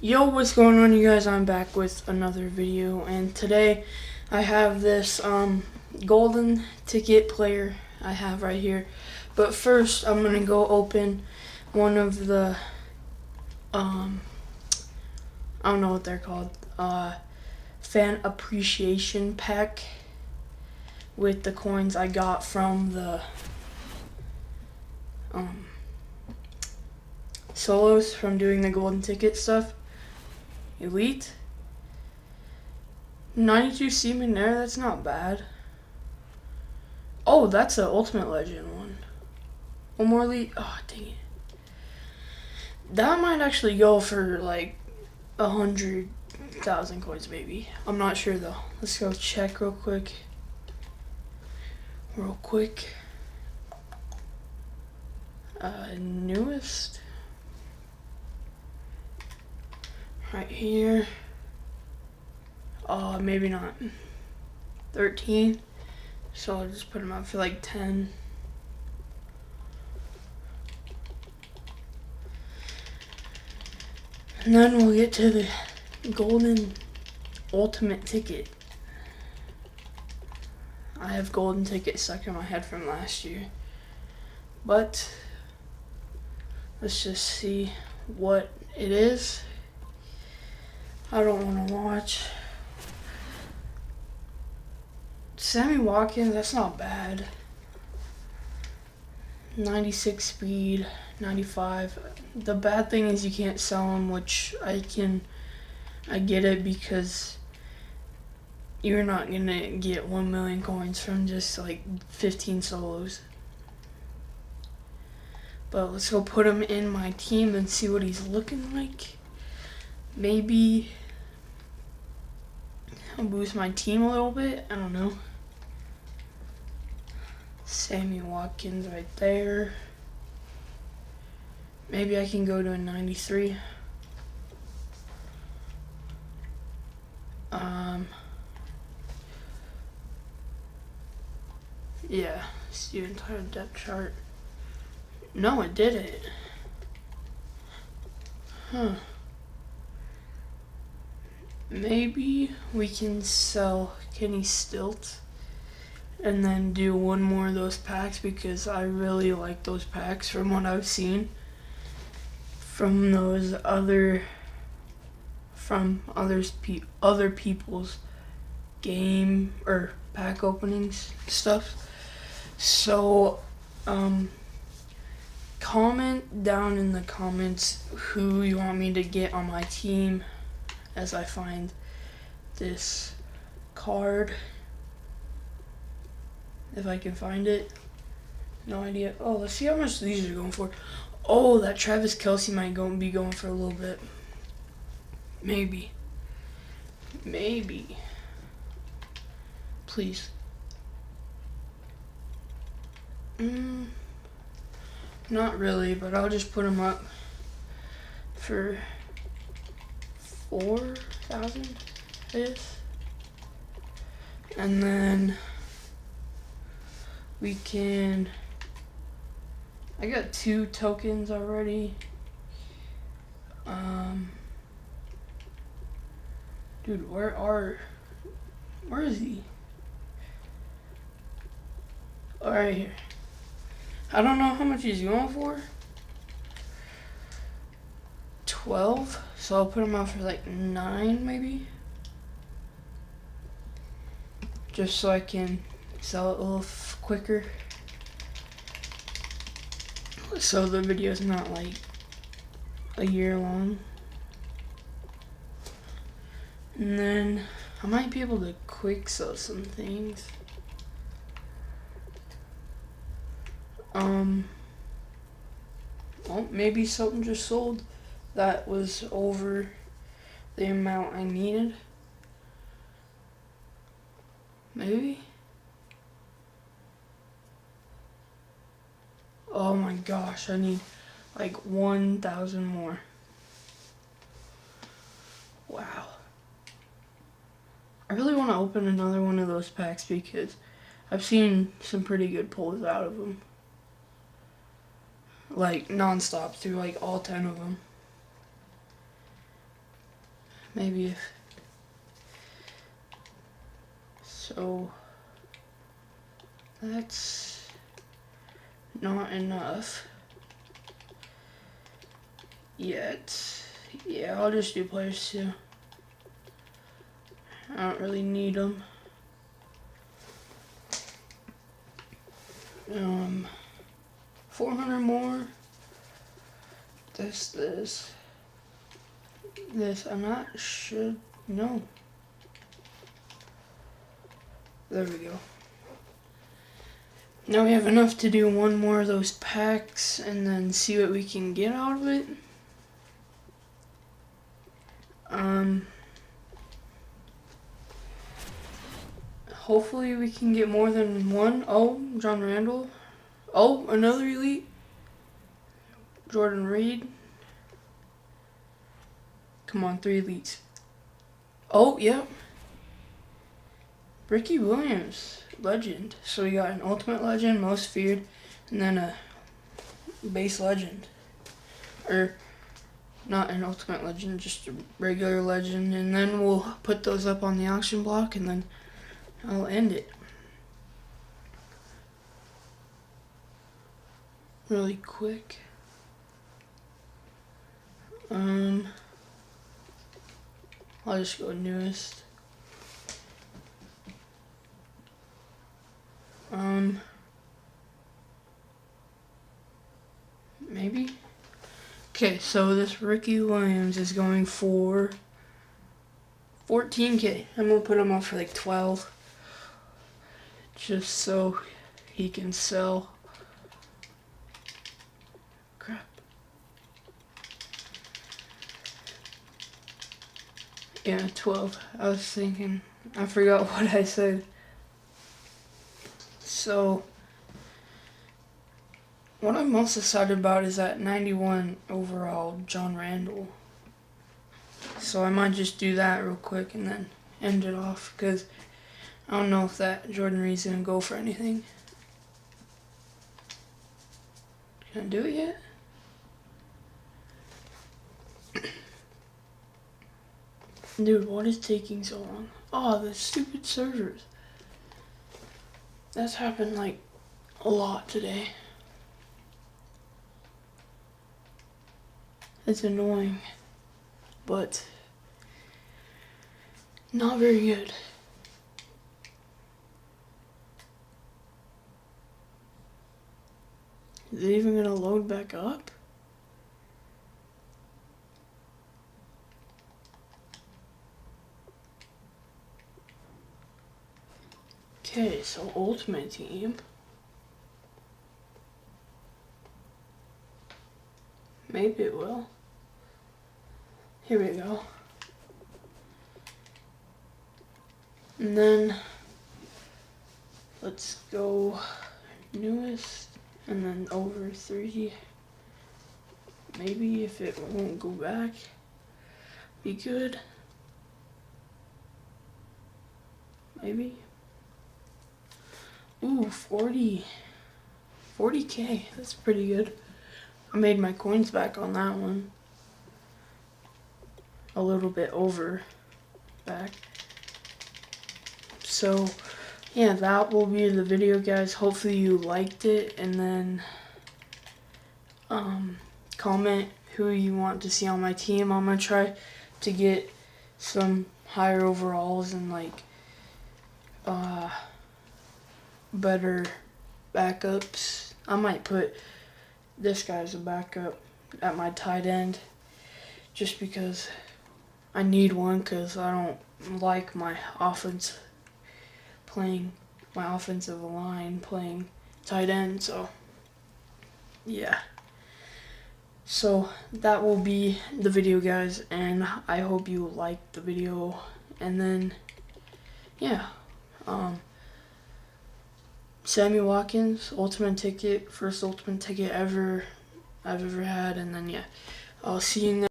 Yo, what's going on, you guys? I'm back with another video, and today I have this golden ticket player I have right here. But first, I'm gonna go open one of the I don't know what they're called, fan appreciation pack with the coins I got from the solos from doing the golden ticket stuff. Elite 92 Seaman there, that's not bad. Oh, that's an Ultimate Legend one. One more elite. Oh, dang it. That might actually go for like 100,000 coins, maybe. I'm not sure though. Let's go check real quick. Newest. Right here. Maybe not. 13. So I'll just put them up for like 10. And then we'll get to the golden ultimate ticket. I have golden ticket stuck in my head from last year. But let's just see what it is. I don't want to watch. Sammy Watkins, that's not bad. 96 speed, 95. The bad thing is you can't sell them, which I get it, because you're not gonna get 1 million coins from just like 15 solos. But let's go put him in my team and see what he's looking like. Maybe I'll boost my team a little bit. I don't know. Sammy Watkins right there. Maybe I can go to a 93. Yeah, see the entire depth chart. No, it didn't. Huh. Maybe we can sell Kenny Stilt and then do one more of those packs, because I really like those packs from what I've seen from those other people's game or pack openings stuff. So comment down in the comments who you want me to get on my team as I find this card. If I can find it. No idea. Oh, let's see how much these are going for. Oh, that Travis Kelce might be going for a little bit. Maybe. Please. Not really, but I'll just put him up for 4,000, I guess. And then we can, I got 2 tokens already. Dude, where is he? Oh, right here. I don't know how much he's going for. 12, so I'll put him out for like 9 maybe. Just so I can sell it a little quicker. So the video's not like a year long. And then I might be able to quick sell some things. Well, maybe something just sold that was over the amount I needed. Maybe. Oh my gosh, I need like 1,000 more. Wow. I really want to open another one of those packs because I've seen some pretty good pulls out of them. Like non-stop through like all 10 of them. maybe if so. That's not enough yet. Yeah, I'll just do players too. I don't really need them. 400 more. This, I'm not sure. No. There we go. Now we have enough to do one more of those packs and then see what we can get out of it. Hopefully we can get more than one. Oh, John Randall. Oh, another elite. Jordan Reed. Come on, 3 elites. Oh, yep. Ricky Williams, legend. So we got an ultimate legend, most feared, and then a base legend. Or not an ultimate legend, just a regular legend. And then we'll put those up on the auction block and then I'll end it. Really quick. I'll just go newest. Maybe? Okay, so this Ricky Williams is going for 14K. I'm gonna put him up for like 12. Just so he can sell. Crap. Yeah, 12. I was thinking, I forgot what I said. So, what I'm most excited about is that 91 overall John Randall. So I might just do that real quick and then end it off because I don't know if that Jordan Reed's gonna go for anything. Can I do it yet? Dude, what is taking so long? Oh, the stupid servers. That's happened like a lot today. It's annoying, but not very good. Is it even gonna load back up? Okay, so Ultimate Team. Maybe it will. Here we go. And then let's go newest and then over 3. Maybe if it won't go back, be good. Maybe. Ooh, 40K, that's pretty good. I made my coins back on that one. A little bit over back. So, yeah, that will be the video, guys. Hopefully you liked it, and then comment who you want to see on my team. I'm gonna try to get some higher overalls and like better backups. I might put this guy as a backup at my tight end just because I need one, because I don't like my offensive line playing tight end. So yeah, so that will be the video, guys, and I hope you liked the video. And then yeah, Sammy Watkins, ultimate ticket, first ultimate ticket I've ever had. And then yeah, I'll see you next